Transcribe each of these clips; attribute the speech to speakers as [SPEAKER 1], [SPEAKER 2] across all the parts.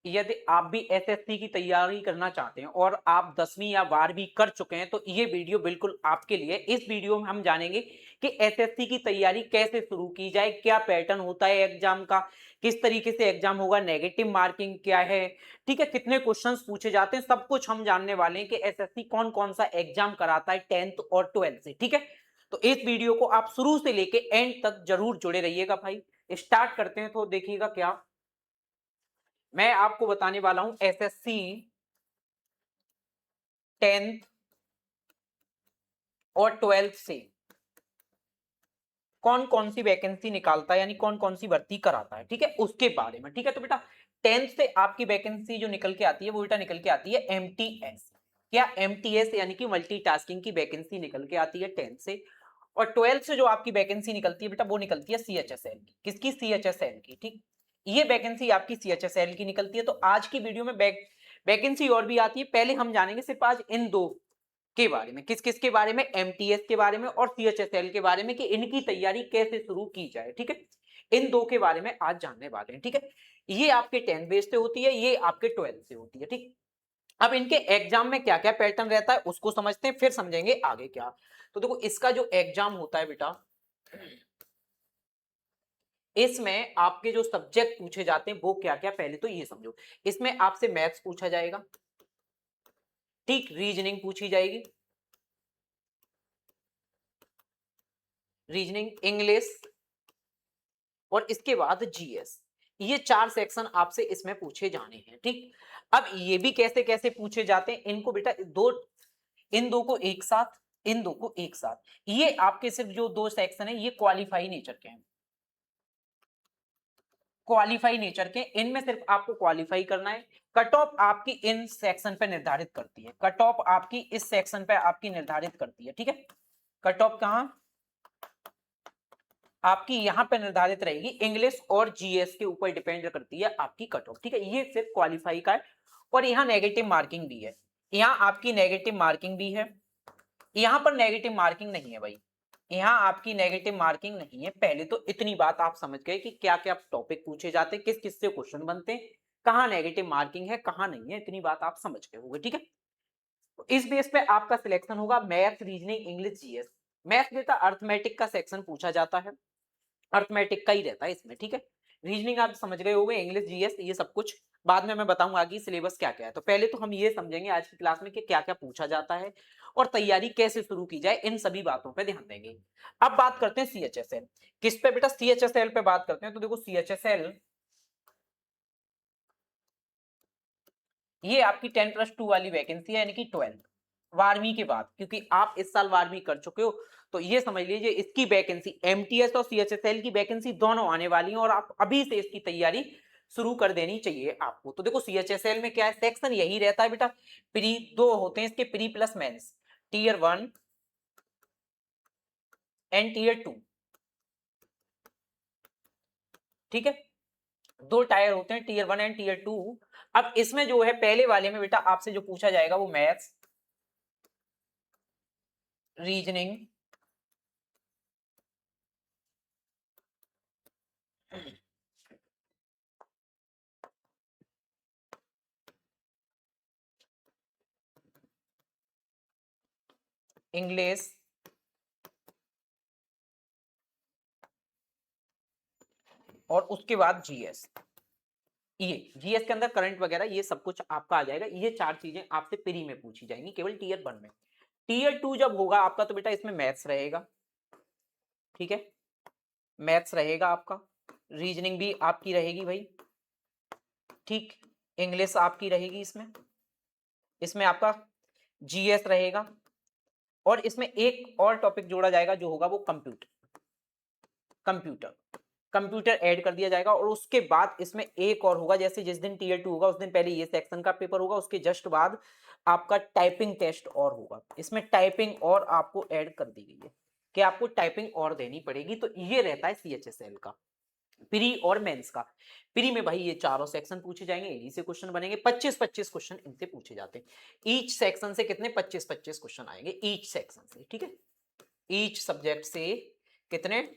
[SPEAKER 1] यदि आप भी एसएससी की तैयारी करना चाहते हैं और आप 10वीं या 12वीं कर चुके हैं तो ये वीडियो बिल्कुल आपके लिए। इस वीडियो में हम जानेंगे कि एसएससी की तैयारी कैसे शुरू की जाए, क्या पैटर्न होता है एग्जाम का, किस तरीके से एग्जाम होगा, नेगेटिव मार्किंग क्या है, ठीक है, कितने क्वेश्चंस पूछे जाते हैं, सब कुछ हम जानने वाले हैं कि एसएससी कौन कौन सा एग्जाम कराता है 10th और 12th से। ठीक है, तो इस वीडियो को आप शुरू से लेके एंड तक जरूर जुड़े रहिएगा भाई। स्टार्ट करते हैं तो देखिएगा क्या मैं आपको बताने वाला हूं। एसएससी 10th और 12th से कौन कौन सी वैकेंसी निकालता है, यानी कौन कौन सी भर्ती कराता है, ठीक है, उसके बारे में। ठीक है, तो बेटा 10th से आपकी वैकेंसी जो निकल के आती है वो बेटा निकल के आती है एमटीएस। क्या एमटीएस यानी कि मल्टीटास्किंग की वैकेंसी निकल के आती है 10th से। और 12th से जो आपकी वैकेंसी निकलती है बेटा वो निकलती है सीएचएसएल की। किसकी? सीएचएसएल की। ठीक, ये वैकेंसी आपकी सीएचएसएल की निकलती है। तो आज की वीडियो में वैकेंसी और भी आती है, पहले हम जानेंगे सिर्फ आज इन दो के बारे में। किस किस के बारे में? एमटीएस के बारे में और सीएचएसएल के बारे में, कि इनकी तैयारी कैसे शुरू की जाए। ठीक है, इन दो के बारे में आज जानने वाले हैं। ठीक है, ये आपके 10th बेस से होती है, ये आपके 12th से होती है। ठीक, अब इनके एग्जाम में क्या क्या पैटर्न रहता है उसको समझते हैं, फिर समझेंगे आगे क्या। तो देखो, इसका जो एग्जाम होता है बेटा, इसमें आपके जो सब्जेक्ट पूछे जाते हैं वो क्या क्या, पहले तो ये समझो। इसमें आपसे मैथ्स पूछा जाएगा, ठीक, रीजनिंग पूछी जाएगी, रीजनिंग, इंग्लिश, और इसके बाद जीएस। ये चार सेक्शन आपसे इसमें पूछे जाने हैं। ठीक, अब ये भी कैसे कैसे पूछे जाते हैं इनको बेटा, इन दो को एक साथ, इन दो को एक साथ, ये आपके सिर्फ जो दो सेक्शन है ये क्वालिफाई नेचर के हैं। क्वालिफाई नेचर के, इनमें सिर्फ आपको क्वालिफाई करना है। कट ऑफ आपकी इन सेक्शन पे निर्धारित करती है, कट ऑफ आपकी इस सेक्शन पे आपकी निर्धारित करती है। ठीक है, कट ऑफ कहां आपकी यहां पे निर्धारित रहेगी, इंग्लिश और जीएस के ऊपर डिपेंड करती है आपकी कट ऑफ। ठीक है, ये सिर्फ क्वालिफाई का है। और यहाँ नेगेटिव मार्किंग भी है, यहाँ आपकी नेगेटिव मार्किंग भी है, यहाँ पर नेगेटिव मार्किंग नहीं है भाई, यहाँ आपकी नेगेटिव मार्किंग नहीं है। पहले तो इतनी बात आप समझ गए कि क्या क्या टॉपिक पूछे जाते हैं, किस किस से क्वेश्चन बनते हैं, कहाँ नेगेटिव मार्किंग है कहाँ नहीं है, इतनी बात आप समझ गए होंगे। ठीक है, तो इस बेस पे आपका सिलेक्शन होगा math, reasoning, English, GS. Math बेटा अर्थमेटिक का सेक्शन पूछा जाता है, अर्थमेटिक का ही रहता है इसमें। ठीक है, रीजनिंग आप समझ गए होंगे, इंग्लिश, जीएस, ये सब कुछ बाद में मैं बताऊंगा आगे सिलेबस क्या क्या है। तो पहले तो हम ये समझेंगे आज की क्लास में कि क्या क्या पूछा जाता है और तैयारी कैसे शुरू की जाए, इन सभी बातों पे ध्यान देंगे। अब बात करते हैं सीएचएसएल। किस पे बेटा? सीएचएसएल पे बात करते हैं। तो देखो, सीएचएसएल ये आपकी 10+2 वाली वैकेंसी है, यानी कि 12वीं के बाद, क्योंकि आप इस साल 12वीं कर चुके हो तो ये समझ लीजिए इसकी वैकेंसी, एमटीएस और सीएचएसएल की वैकेंसी दोनों आने वाली हैं और आप अभी से इसकी तैयारी शुरू कर देनी चाहिए आपको। तो देखो, सीएचएसएल में क्या है, सेक्शन यही रहता है बेटा, प्री दो होते हैं इसके, pre plus mains, tier 1 and tier 2। ठीक है, दो टायर होते हैं, टीयर 1 एंड टीयर 2। अब इसमें जो है पहले वाले में बेटा आपसे जो पूछा जाएगा वो मैथ्स, रीजनिंग, इंग्लिश, और उसके बाद जीएस। ये जीएस के अंदर करंट वगैरह ये सब कुछ आपका आ जाएगा। ये चार चीजें आपसे प्री में पूछी जाएंगी केवल टीयर 1 में। टीयर 2 जब होगा आपका तो बेटा इसमें मैथ्स रहेगा, ठीक है, मैथ्स रहेगा आपका, रीजनिंग भी आपकी रहेगी भाई, ठीक, इंग्लिश आपकी रहेगी इसमें, इसमें आपका जीएस रहेगा, और इसमें एक और टॉपिक जोड़ा जाएगा जो होगा वो कंप्यूटर, कंप्यूटर कंप्यूटर ऐड कर दिया जाएगा। और उसके बाद इसमें एक और होगा, जैसे जिस दिन टीयर 2 होगा उस दिन पहले ये सेक्शन का पेपर होगा, उसके जस्ट बाद आपका टाइपिंग टेस्ट और होगा। इसमें टाइपिंग और आपको ऐड कर दी गई है कि आपको टाइपिंग और देनी पड़ेगी। तो ये रहता है सीएचएसएल का प्री और मेंस का। प्री में भाई ये चारों सेक्शन पूछे जाएंगे, इन्हीं से क्वेश्चन बनेंगे, 25-25 क्वेश्चन इनसे पूछे जाते हैं। ईच सेक्शन से कितने? 25-25 क्वेश्चन आएंगे ईच सेक्शन से। ठीक है, ईच सब्जेक्ट से कितने?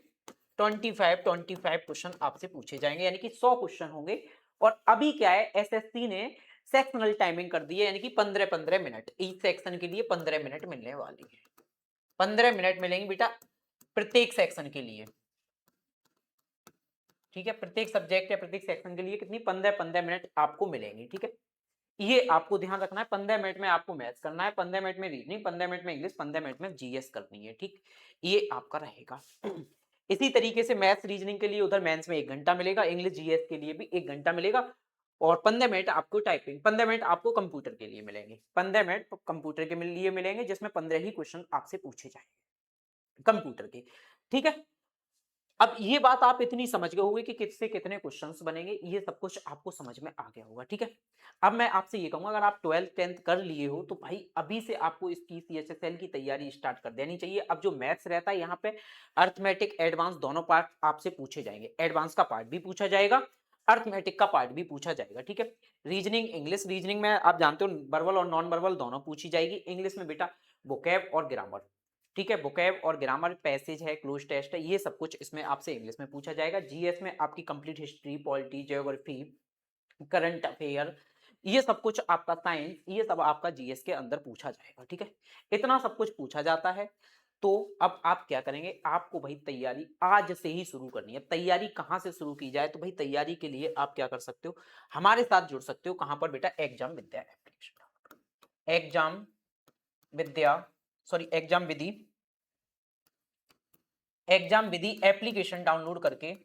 [SPEAKER 1] 25 क्वेश्चन आपसे पूछे जाएंगे, यानी कि 100 क्वेश्चन होंगे और अभी क्या है, एसएससी ने सेक्शनल टाइमिंग कर दी है, यानी कि 15-15 मिनट, ईच सेक्शन के लिए 15 मिनट मिलने वाली है। 15 मिनट मिलेंगे बेटा प्रत्येक सेक्शन के लिए, ठीक है। प्रत्येक सब्जेक्ट या प्रत्येक सेक्शन के लिए कितनी 15-15 मिनट आपको मिलेंगे, ठीक है। ये आपको ध्यान रखना है, 15 मिनट में आपको मैथ्स करना है, 15 मिनट में रीजनिंग, 15 मिनट में इंग्लिश, 15 मिनट में जीएस करनी है, ठीक। ये आपका रहेगा। इसी तरीके से मैथ्स रीजनिंग के लिए उधर मेंस में 1 घंटा मिलेगा, इंग्लिश जीएस के लिए भी 1 घंटा मिलेगा, और 15 मिनट आपको टाइपिंग, 15 मिनट आपको कंप्यूटर के लिए मिलेंगे, 15 मिनट कंप्यूटर के लिए मिलेंगे, जिसमें 15 ही क्वेश्चन आपसे पूछे जाएंगे कंप्यूटर के, ठीक है। अब ये बात आप इतनी समझ गए होंगे कि किससे कितने क्वेश्चंस बनेंगे, ये सब कुछ आपको समझ में आ गया होगा, ठीक है। अब मैं आपसे ये कहूंगा, अगर आप 12th 10th कर लिए हो तो भाई अभी से आपको इसकी सीएचएसएल की तैयारी स्टार्ट कर देनी चाहिए। अब जो मैथ्स रहता है यहाँ पे अर्थमेटिक एडवांस दोनों पार्ट आपसे पूछे जाएंगे, एडवांस का पार्ट भी पूछा जाएगा, अर्थमेटिक का पार्ट भी पूछा जाएगा, ठीक है। रीजनिंग इंग्लिश, रीजनिंग में आप जानते हो वर्बल और नॉन वर्बल दोनों पूछी जाएगी, इंग्लिश में बेटा वोकैब और ग्रामर, ठीक है। वोकैब और ग्रामर, पैसेज है, क्लोज टेस्ट है, ये सब कुछ इसमें आपसे इंग्लिश में पूछा जाएगा। जीएस में आपकी complete history, polity, geography, current affair, ये सब कुछ आपका साइंस, ये सब आपका जीएस के अंदर पूछा जाएगा, ठीक है। इतना सब कुछ पूछा जाता है। तो अब आप क्या करेंगे, आपको भाई तैयारी आज से ही शुरू करनी है। तैयारी कहाँ से शुरू की जाए, तो भाई तैयारी के लिए आप क्या कर सकते हो, हमारे साथ जुड़ सकते हो। कहां पर बेटा, एग्जाम विद्या एप्लीकेशन, एग्जाम विद्या, सॉरी एग्जाम विधि, एग्जाम विधि एप्लीकेशन डाउनलोड करके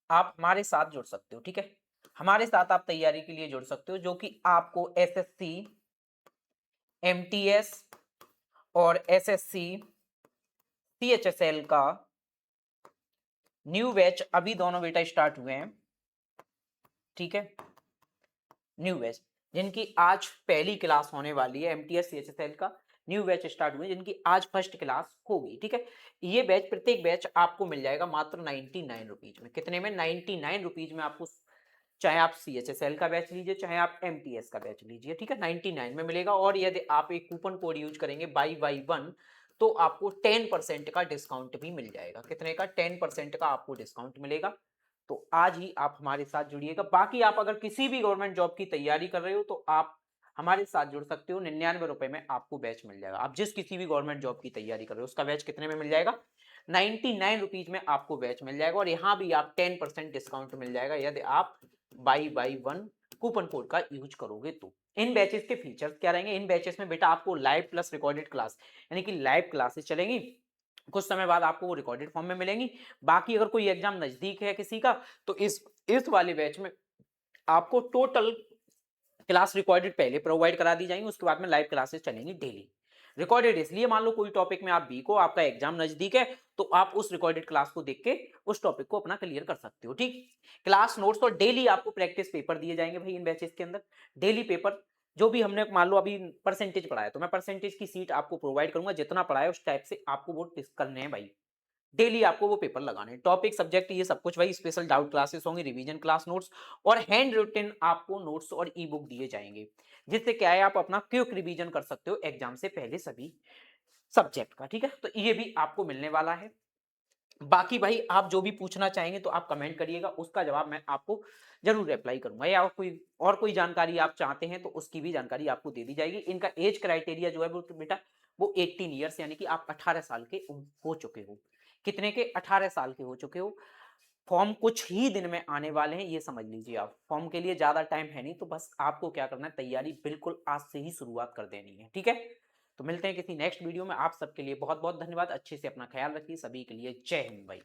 [SPEAKER 1] आप हमारे साथ जुड़ सकते हो, ठीक है। हमारे साथ आप तैयारी के लिए जुड़ सकते हो, जो कि आपको एसएससी, एमटीएस और एसएससी सीएचएसएल का न्यू बैच अभी दोनों बेटा स्टार्ट हुए हैं, ठीक है। न्यू बैच जिनकी आज पहली क्लास होने वाली है, एमटीएस सीएचएसएल का न्यू बैच स्टार्ट हुए, जिनकी आज फर्स्ट क्लास होगी, ठीक है। ये बैच, प्रत्येक बैच आपको मिल जाएगा मात्र 99 रुपीज में। कितने में, 99 रुपीज में आपको, चाहे आप सीएचएसएल का बैच लीजिए, चाहे आप एमटीएस का बैच लीजिए, ठीक है, 99 में मिलेगा। और यदि आप एक कूपन कोड यूज करेंगे BY1 तो आपको 10% का डिस्काउंट भी मिल जाएगा। कितने का, 10% का आपको डिस्काउंट मिलेगा। तो आज ही आप हमारे साथ जुड़िएगा। बाकी आप अगर किसी भी गवर्नमेंट जॉब की तैयारी कर रहे हो तो आप हमारे साथ जुड़ सकते हो, 99 रुपए में आपको बैच मिल जाएगा। आप जिस किसी भी गवर्नमेंट जॉब की तैयारी कर रहे हो उसका बैच कितने में मिल जाएगा, 99 रुपीज में आपको बैच मिल जाएगा। और यहाँ भी आप 10% डिस्काउंट मिल जाएगा यदि आप BY1 कूपन कोड का यूज करोगे तो। इन बैचेस के फीचर्स क्या रहेंगे, इन बैचेस में बेटा आपको लाइव प्लस रिकॉर्डेड क्लास, यानी कि लाइव क्लासेस चलेंगी, कुछ समय बाद आपको वो रिकॉर्डेड फॉर्म में मिलेंगी। बाकी अगर कोई एग्जाम नजदीक है किसी का तो इस वाले बैच में आपको टोटल क्लास रिकॉर्डेड पहले प्रोवाइड करा दी जाएंगी, उसके बाद में लाइव क्लासेस चलेंगी डेली। रिकॉर्डेड इसलिए, मान लो कोई टॉपिक में आप वीक हो, आपका एग्जाम नजदीक है, तो आप उस रिकॉर्डेड क्लास को देख के उस टॉपिक को अपना क्लियर कर सकते हो, ठीक। क्लास नोट्स और डेली आपको प्रैक्टिस पेपर दिए जाएंगे भाई इन बैचेस के अंदर। डेली पेपर जो भी हमने, मान लो अभी परसेंटेज पढ़ाया तो मैं परसेंटेज की सीट आपको प्रोवाइड करूंगा, जितना पढ़ाया उस टाइप से आपको वो टेस्ट करने हैं भाई। डेली आपको वो पेपर लगाने हैं, टॉपिक सब्जेक्ट ये सब कुछ, वही स्पेशल डाउट क्लासेस होंगी, रिवीजन क्लास नोट्स और हैंड रिटन आपको नोट्स और ई बुक दिए जाएंगे, जिससे क्या है आप अपना क्विक रिवीजन कर सकते हो एग्जाम से पहले सभी सब्जेक्ट का, ठीक है। तो ये भी आपको मिलने वाला है। बाकी भाई आप जो भी पूछना चाहेंगे तो आप कमेंट करिएगा, उसका जवाब मैं आपको जरूर रिप्लाई करूंगा, या कोई जानकारी आप चाहते हैं तो उसकी भी जानकारी आपको दे दी जाएगी। इनका एज क्राइटेरिया जो है वो बेटा वो 18 ईयर्स, यानी कि आप 18 साल के हो चुके हो। कितने के, 18 साल के हो चुके हो। फॉर्म कुछ ही दिन में आने वाले हैं, ये समझ लीजिए। आप फॉर्म के लिए ज्यादा टाइम है नहीं, तो बस आपको क्या करना है, तैयारी बिल्कुल आज से ही शुरुआत कर देनी है, ठीक है। तो मिलते हैं किसी नेक्स्ट वीडियो में। आप सबके लिए बहुत बहुत धन्यवाद। अच्छे से अपना ख्याल रखिए। सभी के लिए जय हिंद भाई।